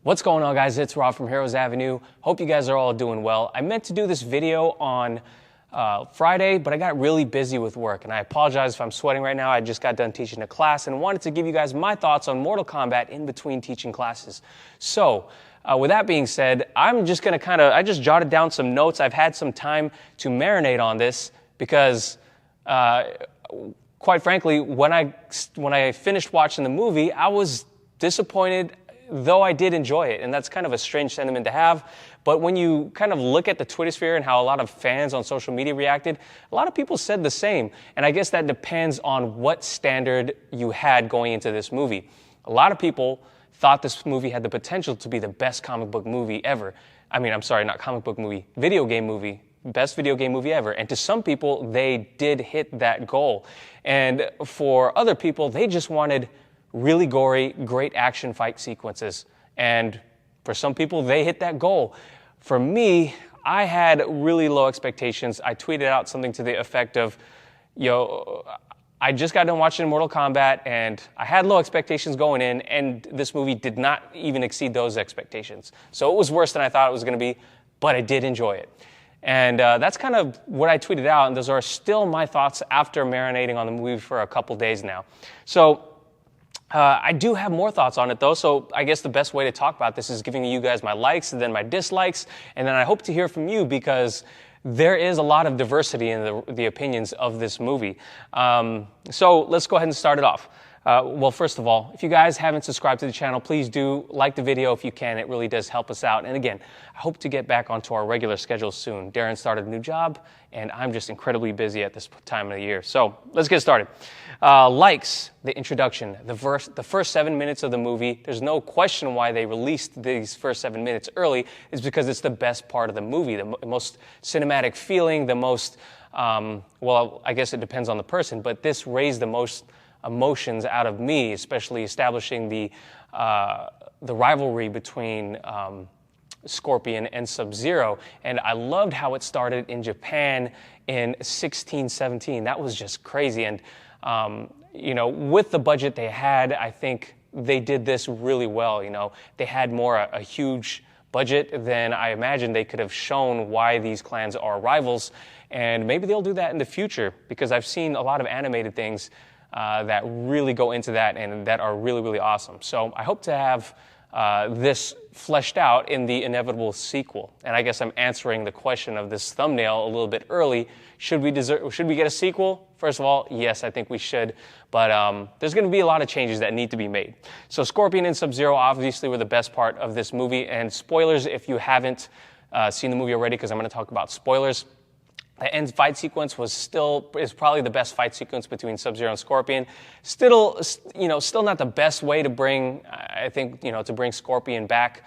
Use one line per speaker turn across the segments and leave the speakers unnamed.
What's going on, guys? It's Rob from Heroes Avenue. Hope you guys are all doing well. I meant to do this video on Friday, but I got really busy with work, and I apologize if I'm sweating right now. I just got done teaching a class and wanted to give you guys my thoughts on Mortal Kombat in between teaching classes. So, with that being said, I'm just going to I just jotted down some notes. I've had some time to marinate on this because, quite frankly, when I finished watching the movie, I was disappointed, though I did enjoy it, and that's kind of a strange sentiment to have. But when you kind of look at the Twitter sphere and how a lot of fans on social media reacted, a lot of people said the same. And I guess that depends on what standard you had going into this movie. A lot of people thought this movie had the potential to be the best comic book movie ever. I mean, I'm sorry, not comic book movie, video game movie. Best video game movie ever. And to some people, they did hit that goal. And for other people, they just wanted really gory, great action fight sequences. And for some people, they hit that goal. For me, I had really low expectations. I tweeted out something to the effect of, I just got done watching Mortal Kombat, and I had low expectations going in, and this movie did not even exceed those expectations. So it was worse than I thought it was going to be, but I did enjoy it. And that's kind of what I tweeted out, and those are still my thoughts after marinating on the movie for a couple days now. So, I do have more thoughts on it, though, so I guess the best way to talk about this is giving you guys my likes and then my dislikes, and then I hope to hear from you because there is a lot of diversity in the opinions of this movie. So let's go ahead and start it off. Well, first of all, if you guys haven't subscribed to the channel, please do like the video if you can. It really does help us out. And again, I hope to get back onto our regular schedule soon. Darren started a new job, and I'm just incredibly busy at this time of the year. So let's get started. Likes, the introduction, the first 7 minutes of the movie. There's no question why they released these first 7 minutes early. Is because it's the best part of the movie, the most cinematic feeling, the most, well, I guess it depends on the person, but this raised the most emotions out of me, especially establishing the rivalry between Scorpion and Sub-Zero. And I loved how it started in Japan in 1617. That was just crazy. And, with the budget they had, I think they did this really well. They had a huge budget than I imagined. They could have shown why these clans are rivals. And maybe they'll do that in the future, because I've seen a lot of animated things that really go into that and that are really, really awesome. So I hope to have this fleshed out in the inevitable sequel. And I guess I'm answering the question of this thumbnail a little bit early. Should we get a sequel? First of all, yes, I think we should. But there's going to be a lot of changes that need to be made. So Scorpion and Sub-Zero obviously were the best part of this movie. And spoilers if you haven't seen the movie already, because I'm going to talk about spoilers. The end fight sequence is probably the best fight sequence between Sub-Zero and Scorpion. Still not the best way to bring Scorpion back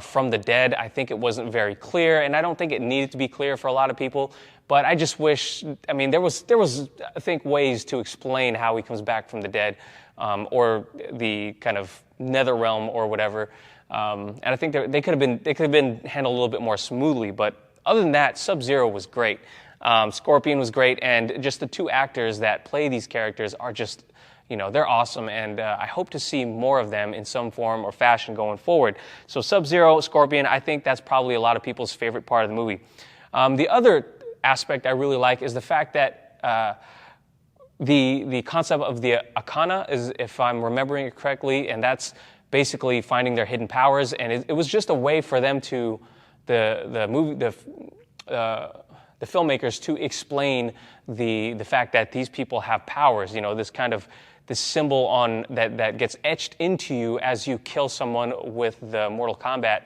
from the dead. I think it wasn't very clear, and I don't think it needed to be clear for a lot of people. But I just wish, there was I think ways to explain how he comes back from the dead, or the kind of nether realm or whatever. And I think they could have been handled a little bit more smoothly. But other than that, Sub-Zero was great. Scorpion was great, and just the two actors that play these characters are just, they're awesome, and I hope to see more of them in some form or fashion going forward. So Sub-Zero, Scorpion, I think that's probably a lot of people's favorite part of the movie. The other aspect I really like is the fact that the concept of the Arcana is, if I'm remembering it correctly, and that's basically finding their hidden powers, and it was just a way for them to, the filmmakers, to explain the fact that these people have powers. This symbol on that gets etched into you as you kill someone with the Mortal Kombat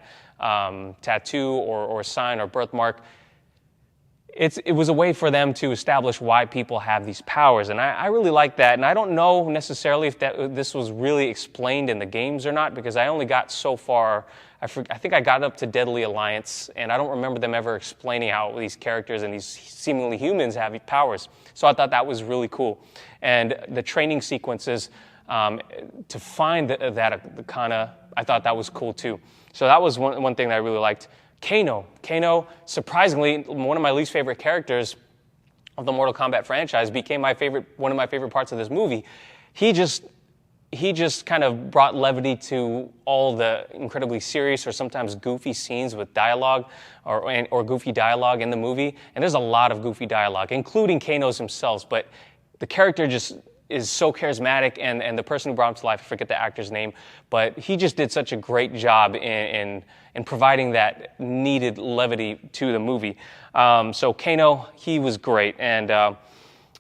tattoo or sign or birthmark. It was a way for them to establish why people have these powers, and I really like that. And I don't know necessarily if this was really explained in the games or not, because I only got so far. I think I got up to Deadly Alliance, and I don't remember them ever explaining how these characters and these seemingly humans have powers. So I thought that was really cool. And the training sequences to find that Arcana, I thought that was cool too. So that was one thing that I really liked. Kano, surprisingly, one of my least favorite characters of the Mortal Kombat franchise, became one of my favorite parts of this movie. He he just kind of brought levity to all the incredibly serious or sometimes goofy scenes with dialogue or goofy dialogue in the movie. And there's a lot of goofy dialogue, including Kano's himself. But the character just is so charismatic, and the person who brought him to life, I forget the actor's name, but he just did such a great job in providing that needed levity to the movie. So Kano, he was great, and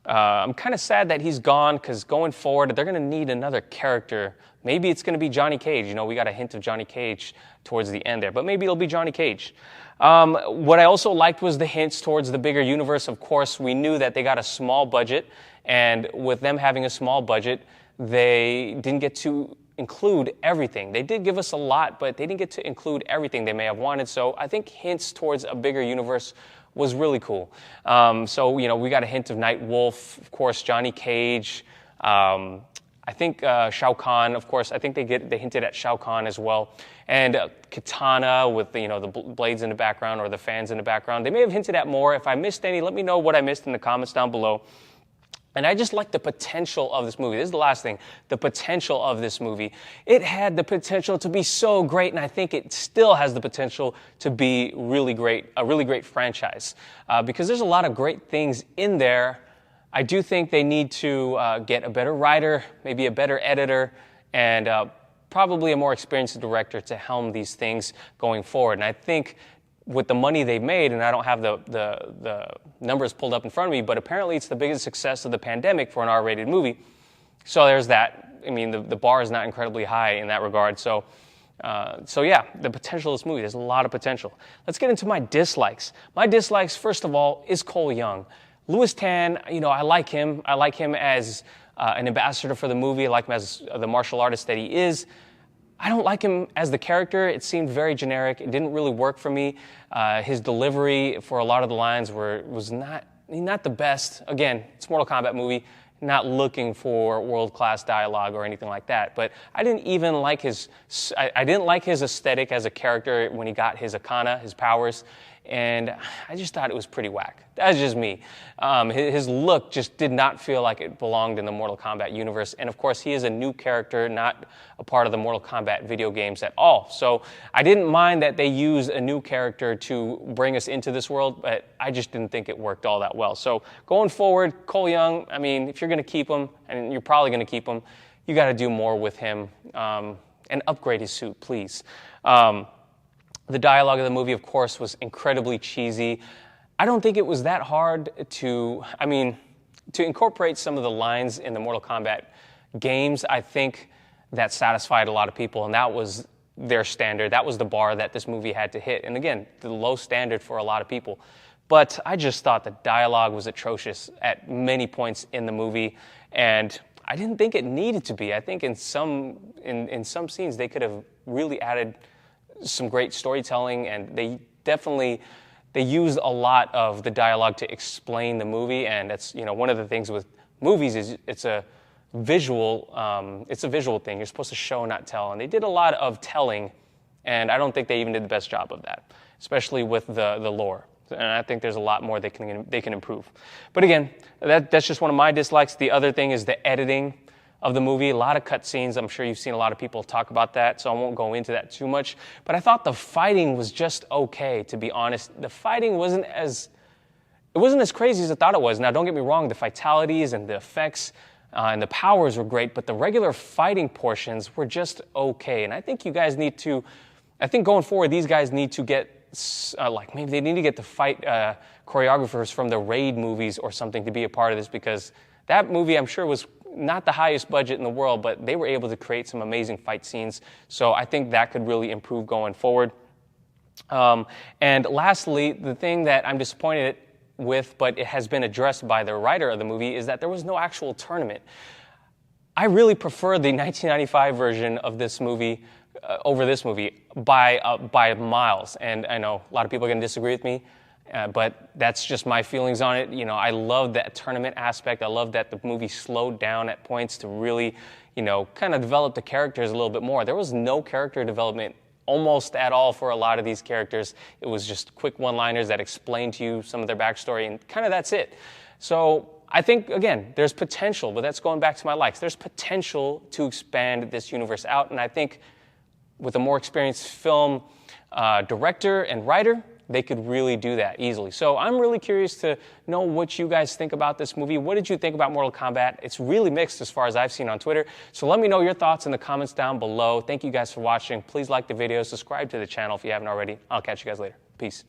I'm kind of sad that he's gone, because going forward, they're going to need another character. Maybe it's going to be Johnny Cage. We got a hint of Johnny Cage towards the end there, but maybe it'll be Johnny Cage. What I also liked was the hints towards the bigger universe. Of course, we knew that they got a small budget, and with them having a small budget, they didn't get to include everything. They did give us a lot, but they didn't get to include everything they may have wanted. So I think hints towards a bigger universe was really cool. So we got a hint of Night Wolf, of course, Johnny Cage. I think Shao Kahn, of course. I think they hinted at Shao Kahn as well, and Katana with the blades in the background or the fans in the background. They may have hinted at more. If I missed any, let me know what I missed in the comments down below. And I just like the potential of this movie. This is the last thing. The potential of this movie. It had the potential to be so great, and I think it still has the potential to be really great, a really great franchise. Because there's a lot of great things in there. I do think they need to get a better writer, maybe a better editor, and probably a more experienced director to helm these things going forward. And I think with the money they made, and I don't have the numbers pulled up in front of me, but apparently it's the biggest success of the pandemic for an R-rated movie. So there's that. I mean, the bar is not incredibly high in that regard. So yeah, the potential of this movie, there's a lot of potential. Let's get into my dislikes. My dislikes, first of all, is Cole Young. Louis Tan, I like him. I like him as an ambassador for the movie. I like him as the martial artist that he is. I don't like him as the character. It seemed very generic. It didn't really work for me. His delivery for a lot of the lines was not the best. Again, it's a Mortal Kombat movie, not looking for world-class dialogue or anything like that. But I didn't even like his aesthetic as a character when he got his Akana, his powers. And I just thought it was pretty whack. That's just me. His look just did not feel like it belonged in the Mortal Kombat universe. And of course, he is a new character, not a part of the Mortal Kombat video games at all. So I didn't mind that they used a new character to bring us into this world, but I just didn't think it worked all that well. So going forward, Cole Young, I mean, if you're going to keep him, and you're probably going to keep him, you got to do more with him and upgrade his suit, please. The dialogue of the movie, of course, was incredibly cheesy. I don't think it was that hard to incorporate some of the lines in the Mortal Kombat games. I think that satisfied a lot of people, and that was their standard. That was the bar that this movie had to hit. And again, the low standard for a lot of people. But I just thought the dialogue was atrocious at many points in the movie, and I didn't think it needed to be. I think in some scenes they could have really added some great storytelling, and they used a lot of the dialogue to explain the movie. And that's one of the things with movies is it's a visual thing. You're supposed to show, not tell, and they did a lot of telling, and I don't think they even did the best job of that, especially with the lore. And I think there's a lot more they can improve. But again, that's just one of my dislikes. The other thing is the editing of the movie. A lot of cutscenes. I'm sure you've seen a lot of people talk about that, so I won't go into that too much. But I thought the fighting was just okay, to be honest. The fighting wasn't as crazy as I thought it was. Now, don't get me wrong, the fatalities and the effects and the powers were great, but the regular fighting portions were just okay. And I think going forward, these guys need to get, maybe they need to get the fight choreographers from the Raid movies or something to be a part of this, because that movie, I'm sure, was not the highest budget in the world, but they were able to create some amazing fight scenes. So I think that could really improve going forward. And lastly, the thing that I'm disappointed with, but it has been addressed by the writer of the movie, is that there was no actual tournament. I really prefer the 1995 version of this movie over this movie by miles. And I know a lot of people are going to disagree with me. But that's just my feelings on it. I love that tournament aspect. I love that the movie slowed down at points to really, kind of develop the characters a little bit more. There was no character development almost at all for a lot of these characters. It was just quick one-liners that explained to you some of their backstory, and kind of that's it. So I think, again, there's potential, but that's going back to my likes. There's potential to expand this universe out, and I think with a more experienced film director and writer, they could really do that easily. So I'm really curious to know what you guys think about this movie. What did you think about Mortal Kombat? It's really mixed as far as I've seen on Twitter. So let me know your thoughts in the comments down below. Thank you guys for watching. Please like the video, subscribe to the channel if you haven't already. I'll catch you guys later. Peace.